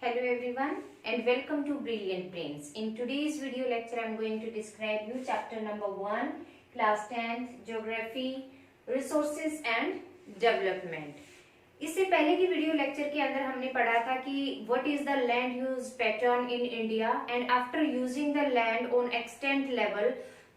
Hello everyone and welcome to Brilliant Brains. In today's video lecture I am going to describe you chapter number 1 class 10th Geography Resources and Development. इससे पहले की video lecture के अंदर हमने पढ़ा था कि what is the land use pattern in India and after using the land on extent level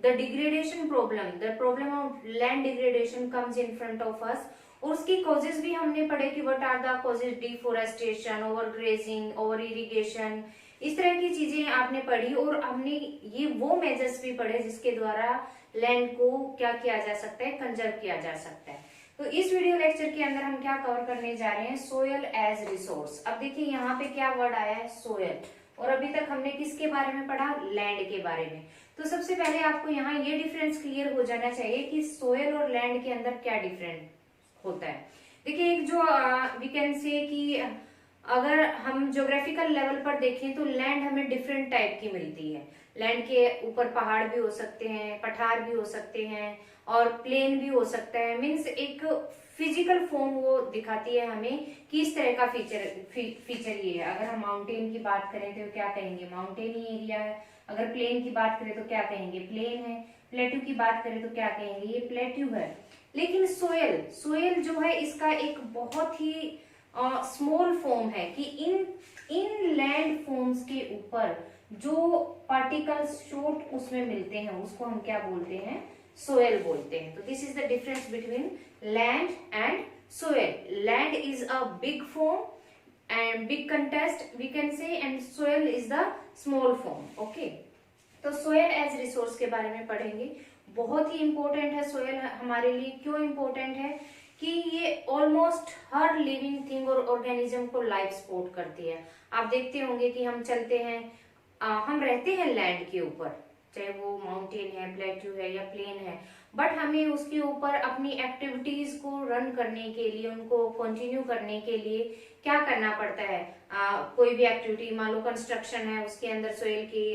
the problem of land degradation comes in front of us. और उसकी कॉजेज भी हमने पढ़े कि what are the causes, deforestation, over grazing, over irrigation, इस तरह की चीजें आपने पढ़ी। और हमने ये वो मेजर्स भी पढ़े जिसके द्वारा लैंड को क्या किया जा सकता है, कंजर्व किया जा सकता है। तो इस वीडियो लेक्चर के अंदर हम क्या कवर करने जा रहे हैं, सोयल एज रिसोर्स। अब देखिए यहाँ पे क्या वर्ड आया है, सोयल, और अभी तक हमने किसके बारे में पढ़ा, लैंड के बारे में। तो सबसे पहले आपको यहाँ ये डिफरेंस क्लियर हो जाना चाहिए कि सोयल और लैंड के अंदर क्या डिफरेंस होता है। देखिए एक जो वी कैन से कि अगर हम ज्योग्राफिकल लेवल पर देखें तो लैंड हमें डिफरेंट टाइप की मिलती है। लैंड के ऊपर पहाड़ भी हो सकते हैं, पठार भी हो सकते हैं और प्लेन भी हो सकता है। मीन्स एक फिजिकल फॉर्म वो दिखाती है हमें कि इस तरह का फीचर ये है। अगर हम माउंटेन की बात करें तो क्या कहेंगे, माउंटेन ही एरिया है। अगर प्लेन की बात करें तो क्या कहेंगे, प्लेन है। प्लेट्यू की बात करें तो क्या कहेंगे, ये प्लेट्यू है। लेकिन सोयल जो है इसका एक बहुत ही स्मॉल फॉर्म है कि इन लैंड फॉर्म्स के ऊपर जो पार्टिकल्स शॉर्ट उसमें मिलते हैं उसको हम क्या बोलते हैं, सोयल बोलते हैं। तो this is the difference between land and soil. Land is a big form and big contest we can say, and soil is the small form. Okay, तो सोयल एज रिसोर्स के बारे में पढ़ेंगे। बहुत ही इंपॉर्टेंट है सोयल हमारे लिए। क्यों इंपॉर्टेंट है कि ये ऑलमोस्ट हर लिविंग थिंग और ऑर्गेनिज्म को लाइफ सपोर्ट करती है। आप देखते होंगे कि हम चलते हैं, हम रहते हैं लैंड के ऊपर, चाहे वो माउंटेन है, प्लेट्यू है या प्लेन है, बट हमें उसके ऊपर अपनी एक्टिविटीज को रन करने के लिए, उनको कंटिन्यू करने के लिए क्या करना पड़ता है। कोई भी एक्टिविटी, मान लो कंस्ट्रक्शन है, उसके अंदर सोयल की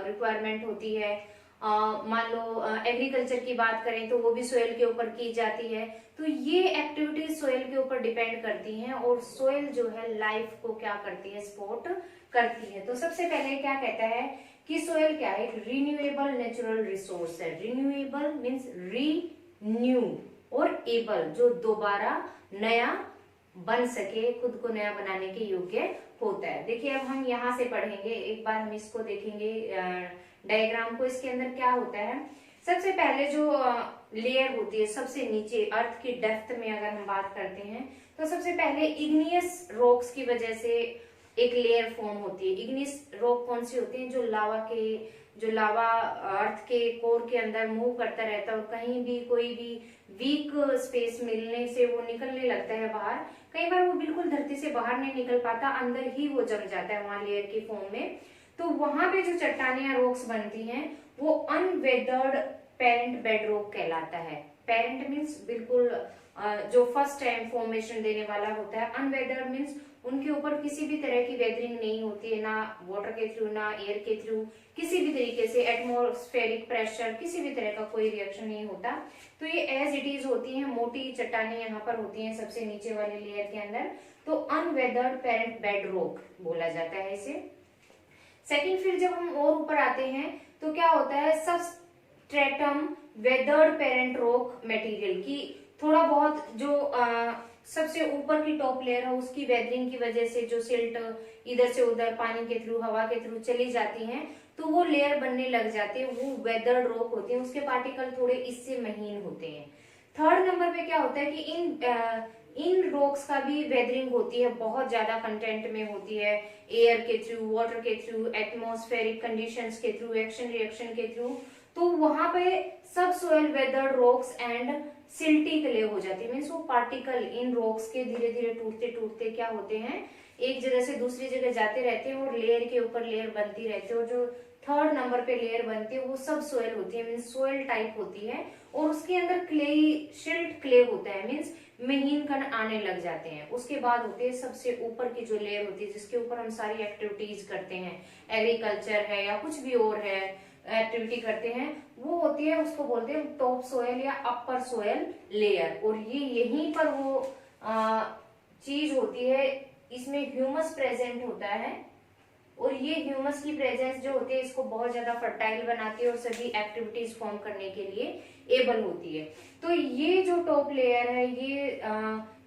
रिक्वायरमेंट होती है। मान लो एग्रीकल्चर की बात करें तो वो भी सोयल के ऊपर की जाती है। तो ये एक्टिविटीज सोयल के ऊपर डिपेंड करती हैं और सोयल जो है लाइफ को क्या करती है, सपोर्ट करती है। तो सबसे पहले क्या कहता है कि सोयल क्या है, एक रिन्यूएबल नेचुरल रिसोर्स है। रिन्यूएबल मीन्स रीन्यू, और एबल जो दोबारा नया बन सके, खुद को नया बनाने के योग्य होता है। देखिए अब हम यहाँ से पढ़ेंगे, एक बार हम इसको देखेंगे डायग्राम को। इसके अंदर क्या होता है, सबसे पहले जो लेयर होती है सबसे नीचे अर्थ की डेप्थ में अगर हम बात करते हैं तो सबसे पहले इग्नियस रॉक्स की वजह से एक लेयर फॉर्म होती है। इग्नियस रॉक कौन सी होती है, जो लावा अर्थ के कोर के अंदर मूव करता रहता है और कहीं भी कोई भी वीक स्पेस मिलने से वो निकलने लगता है बाहर। कई बार वो बिल्कुल धरती से बाहर नहीं निकल पाता, अंदर ही वो जम जाता है वहां लेयर के फॉर्म में। तो वहां पे जो चट्टाने या रॉक्स बनती हैं वो अनवेदर्ड पेरेंट बेडरॉक कहलाता है। पेरेंट मीन्स बिल्कुल जो फर्स्ट टाइम फॉर्मेशन देने वाला होता है। अनवेदर्ड मीन्स उनके ऊपर किसी भी तरह की वेदरिंग नहीं होती है, ना वाटर के थ्रू ना एयर के थ्रू, किसी भी तरीके से एटमॉस्फेरिक प्रेशर, किसी भी तरह का कोई रिएक्शन नहीं होता। तो ये एज इट इज होती है, मोटी चट्टाने यहाँ पर होती हैं सबसे नीचे वाले लेयर के अंदर। तो अनवेदर्ड पेरेंट बेडरॉक बोला जाता है इसे। सेकंड, फिर जब हम और ऊपर आते हैं तो क्या होता है, substratum weathered parent rock material की थोड़ा बहुत जो सबसे ऊपर की टॉप लेयर है उसकी वेदरिंग की वजह से जो सिल्ट इधर से उधर पानी के थ्रू, हवा के थ्रू चली जाती हैं तो वो लेयर बनने लग जाती है, वो वेदर्ड रॉक होती है। उसके पार्टिकल थोड़े इससे महीन होते हैं। थर्ड नंबर पे क्या होता है कि इन रॉक्स का भी वेदरिंग होती है, बहुत ज्यादा कंटेंट में होती है, एयर के थ्रू, वाटर के थ्रू, एटमॉस्फेरिक कंडीशंस के थ्रू, एक्शन रिएक्शन के थ्रू। तो वहां पे सब soil weathered rocks and silty clay हो जाती है। मीन्स वो पार्टिकल इन रॉक्स के धीरे धीरे टूटते टूटते क्या होते हैं, एक जगह से दूसरी जगह जाते रहते हैं और लेयर के ऊपर लेयर बनती रहती है। और जो थर्ड नंबर पे लेयर बनती है वो सब सोयल होती है, मीन्स सोयल टाइप होती है। और उसके अंदर क्ले, शिल्ट क्ले होता है, मीन्स महीन कण आने लग जाते हैं। उसके बाद होती है सबसे ऊपर की जो लेयर होती है जिसके ऊपर हम सारी एक्टिविटीज करते हैं, एग्रीकल्चर है या कुछ भी और है एक्टिविटी करते हैं, वो होती है, उसको बोलते हैं टॉप सोयल या अपर सोयल लेयर। और ये यहीं पर वो चीज होती है इसमें ह्यूमस प्रेजेंट होता है और ये ह्यूमस की प्रेजेंस जो होती है इसको बहुत ज्यादा फर्टाइल बनाती है और सभी एक्टिविटीज फॉर्म करने के लिए एबल होती है। तो ये जो टॉप लेयर है ये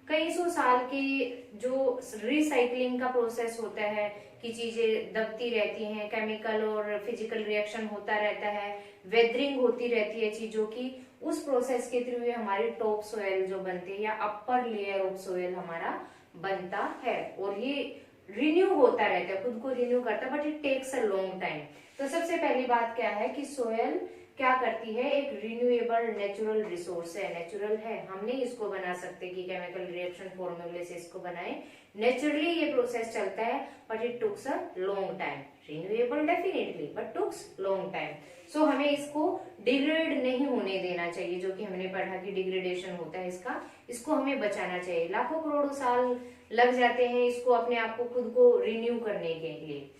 कई सौ साल की जो रिसाइकलिंग का प्रोसेस होता है कि चीजें दबती रहती हैं, केमिकल और फिजिकल रिएक्शन होता रहता है, वेदरिंग होती रहती है चीजों की, उस प्रोसेस के थ्रू ये हमारी टॉप सोयल जो बनती है या अपर लेयर ऑफ सोयल हमारा बनता है और ये रिन्यू होता रहता है, खुद को रिन्यू करता है, but it takes a long time. तो सबसे पहली बात क्या है कि सोयल क्या करती है, एक रिन्यूएबल नेचुरल रिसोर्स है, नेचुरल है, हम नहीं इसको बना सकते कि केमिकल रिएक्शन फॉर्मूले से इसको बनाए, नेचुरली ये प्रोसेस चलता है, but it tooks a long time. Renewable definitely but tooks long time. So हमें इसको डिग्रेड नहीं होने देना चाहिए, जो कि हमने पढ़ा कि डिग्रेडेशन होता है इसको हमें बचाना चाहिए। लाखों करोड़ों साल लग जाते हैं इसको अपने आप को खुद को रिन्यू करने के लिए।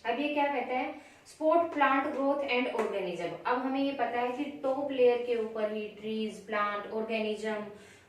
अब ये क्या कहता है, support plant growth and organism. अब हमें ये पता है कि टॉप लेयर के ऊपर ही ट्रीज, प्लांट, ऑर्गेनिज्म,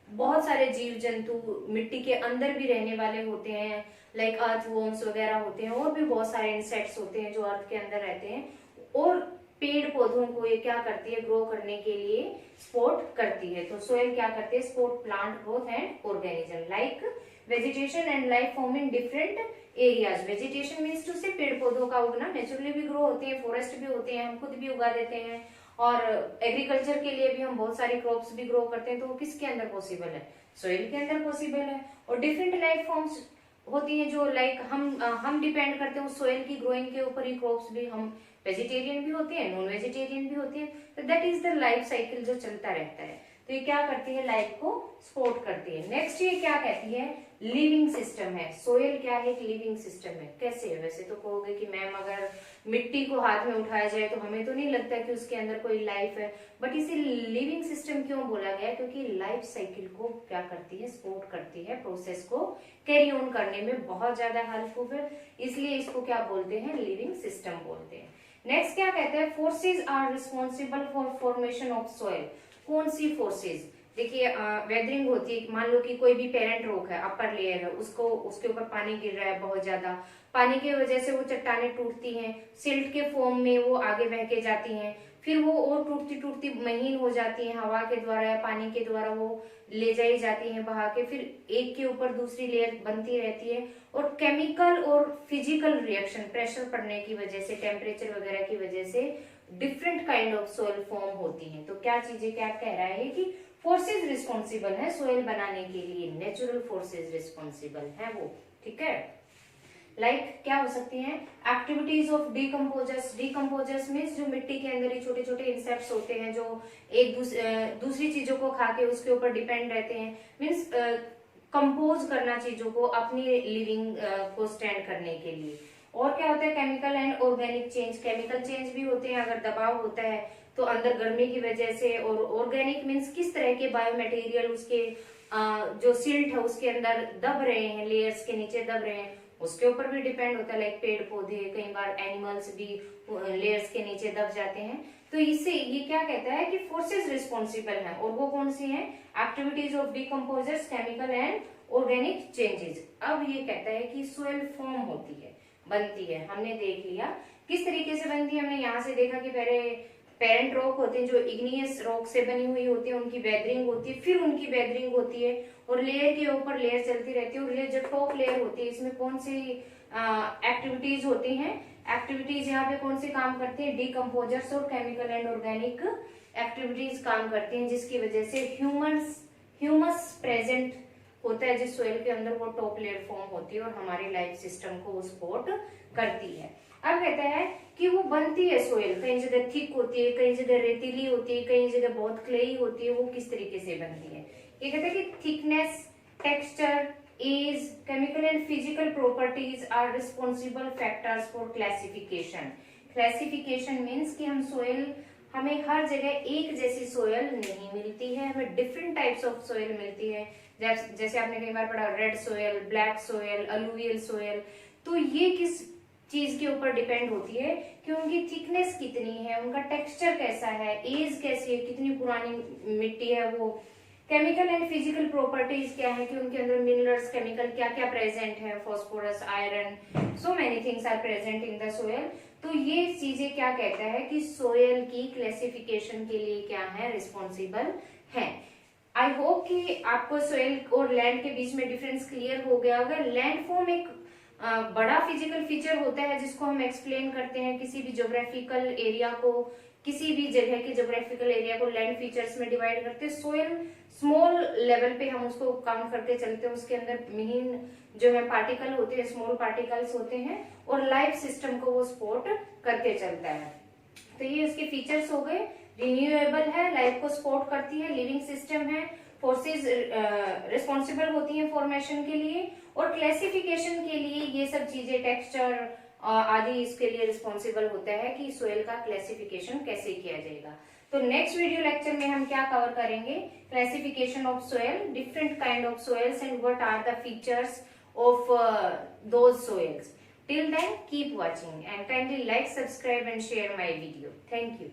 बहुत सारे जीव जंतु मिट्टी के अंदर भी रहने वाले होते हैं, लाइक अर्थ वॉर्म्स वगैरह होते हैं, और भी बहुत सारे इंसेक्ट्स होते हैं जो अर्थ के अंदर रहते हैं, और पेड़ पौधों को ये क्या करती है, ग्रो करने के लिए सपोर्ट करती है। तो सोयल क्या करती है, support plant growth and organism like vegetation and life form in different areas. Vegetation means to say पेड़ पौधों का उगना, नेचुरली भी ग्रो होते हैं, फॉरेस्ट भी होते हैं, हम खुद भी उगा देते हैं, और एग्रीकल्चर के लिए भी हम बहुत सारे क्रॉप्स भी ग्रो करते हैं। तो वो किसके अंदर पॉसिबल है, सोइल के अंदर पॉसिबल है। और डिफरेंट लाइफ फॉर्म्स होती है जो लाइक हम डिपेंड करते हैं उस सोइल की ग्रोइंग के ऊपर ही, क्रॉप्स भी, हम वेजिटेरियन भी होते हैं, नॉन वेजिटेरियन भी होते हैं। तो that is the life cycle जो चलता रहता है। तो ये क्या करती है, लाइफ को सपोर्ट करती है। नेक्स्ट ये क्या कहती है, लिविंग सिस्टम है। सोयल क्या है, एक लिविंग सिस्टम है। कैसे है, वैसे तो कहोगे कि मैम अगर मिट्टी को हाथ में उठाया जाए तो हमें तो नहीं लगता कि उसके अंदर कोई लाइफ है, बट इसे लिविंग सिस्टम क्यों बोला गया, क्योंकि लाइफ साइकिल को क्या करती है, सपोर्ट करती है, प्रोसेस को कैरी ऑन करने में बहुत ज्यादा हेल्पफुल है, इसलिए इसको क्या बोलते हैं, लिविंग सिस्टम बोलते हैं। नेक्स्ट क्या कहते हैं, forces are responsible for formation of soil. कौन सी फोर्सेज, देखिए वेदरिंग होती है, मान लो कि कोई भी पेरेंट रॉक है, अपर लेयर है, उसके ऊपर पानी गिर रहा है बहुत ज्यादा, पानी की वजह से वो चट्टानें टूटती हैं, सिल्ट के फॉर्म में वो आगे बह के जाती हैं, फिर वो और टूटती टूटती महीन हो जाती हैं, हवा के द्वारा या पानी के द्वारा वो ले जाई जाती हैं बहा के, फिर एक के ऊपर दूसरी लेयर बनती रहती है, और केमिकल और फिजिकल रिएक्शन, प्रेशर पड़ने की वजह से, टेम्परेचर वगैरह की वजह से different kind of soil form होती हैं। तो क्या चीजें, क्या कह रहा है कि फोर्सेज रिस्पॉन्सिबल है सोयल बनाने के लिए, नेचुरल फोर्सेज रिस्पॉन्सिबल है वो, ठीक है। लाइक क्या हो सकती हैं, activities of decomposers. Decomposers means जो मिट्टी के अंदर ही छोटे छोटे इंसेक्ट्स होते हैं जो एक दूसरी चीजों को खा के उसके ऊपर डिपेंड रहते हैं, मीन्स कंपोज करना चीजों को अपनी लिविंग को स्टैंड करने के लिए। और क्या होता है, chemical and organic change. Chemical change भी होते हैं, अगर दबाव होता है तो अंदर गर्मी की वजह से, और ऑर्गेनिक मीन्स किस तरह के बायो मटेरियल उसके जो सिल्ट है उसके अंदर दब रहे हैं, लेयर्स के नीचे दब रहे हैं, उसके ऊपर भी डिपेंड होता है। लाइक पेड़ पौधे, कई बार एनिमल्स भी लेयर्स के नीचे दब जाते हैं। तो इससे ये क्या कहता है कि फोर्सेस रिस्पॉन्सिबल हैं, और वो कौन सी हैं, activities of decomposers, chemical and organic changes. अब ये कहता है कि सोयल फॉर्म होती है, बनती है, हमने देख लिया किस तरीके से बनती है। हमने यहाँ से देखा कि पहले पेरेंट रॉक होते हैं जो इग्नियस रॉक से बनी हुई होती है, उनकी वेदरिंग होती है, फिर उनकी वेदरिंग होती है, और लेयर के ऊपर लेयर चलती रहती है, और ये जो टॉप लेयर होती है इसमें कौन सी एक्टिविटीज होती हैं, एक्टिविटीज यहाँ पे कौन से काम करते हैं, डीकम्पोजर्स और केमिकल एंड ऑर्गेनिक एक्टिविटीज काम करती हैं, जिसकी वजह से ह्यूमस प्रेजेंट होता है जिस सोयल के अंदर, वो टॉप लेयर फॉर्म होती है और हमारी लाइफ सिस्टम को वो सपोर्ट करती है। अब कहता है कि वो बनती है सोयल, कई जगह थिक होती है, कई जगह रेतीली होती है, कई जगह बहुत क्लेई होती है, वो किस तरीके से बनती है। ये कहता है कि thickness, texture, age, chemical and physical properties are responsible factors for classification. Classification means कि हम सोयल, हमें हर जगह एक जैसी सोयल नहीं मिलती है, हमें डिफरेंट टाइप्स ऑफ सोयल मिलती है। जैसे आपने कई बार पढ़ा red soil, black soil, alluvial soil. तो ये किस चीज के ऊपर डिपेंड होती है कि उनकी थिकनेस कितनी है, उनका टेक्सचर कैसा है, एज कैसी है, कितनी पुरानी मिट्टी है वो, केमिकल एंड फिजिकल प्रॉपर्टीज क्या है कि उनके अंदर मिनरल्स, केमिकल क्या क्या प्रेजेंट है, phosphorus, iron, so many things are present in the soil. तो ये चीजें क्या कहता है कि सोयल की क्लासिफिकेशन के लिए क्या है, रिस्पॉन्सिबल है। आई होप कि आपको सोयल और लैंड के बीच में डिफरेंस क्लियर हो गया होगा। लैंडफॉर्म एक बड़ा फिजिकल फीचर होता है जिसको हम एक्सप्लेन करते हैं किसी भी ज्योग्राफिकल एरिया को, किसी भी जगह के ज्योग्राफिकल एरिया को लैंड फीचर्स में डिवाइड करते हैं। सोयल स्मॉल लेवल पे हम उसको काउंट करके चलते हैं, उसके अंदर मेन जो है पार्टिकल होते हैं, स्मॉल पार्टिकल्स होते हैं, और लाइफ सिस्टम को वो सपोर्ट करके चलता है। तो ये उसके फीचर्स हो गए। रिन्यूएबल है, लाइफ को सपोर्ट करती है, लिविंग सिस्टम है, फोर्सेस रिस्पॉन्सिबल होती हैं फॉर्मेशन के लिए, और क्लासिफिकेशन के लिए ये सब चीजें, टेक्सचर आदि इसके लिए रिस्पॉन्सिबल होता है कि सोयल का क्लासिफिकेशन कैसे किया जाएगा। तो नेक्स्ट वीडियो लेक्चर में हम क्या कवर करेंगे, classification of soil, different kind of soils and what are the features of those soils. Till then, keep watching and kindly like, subscribe and share my video. Thank you.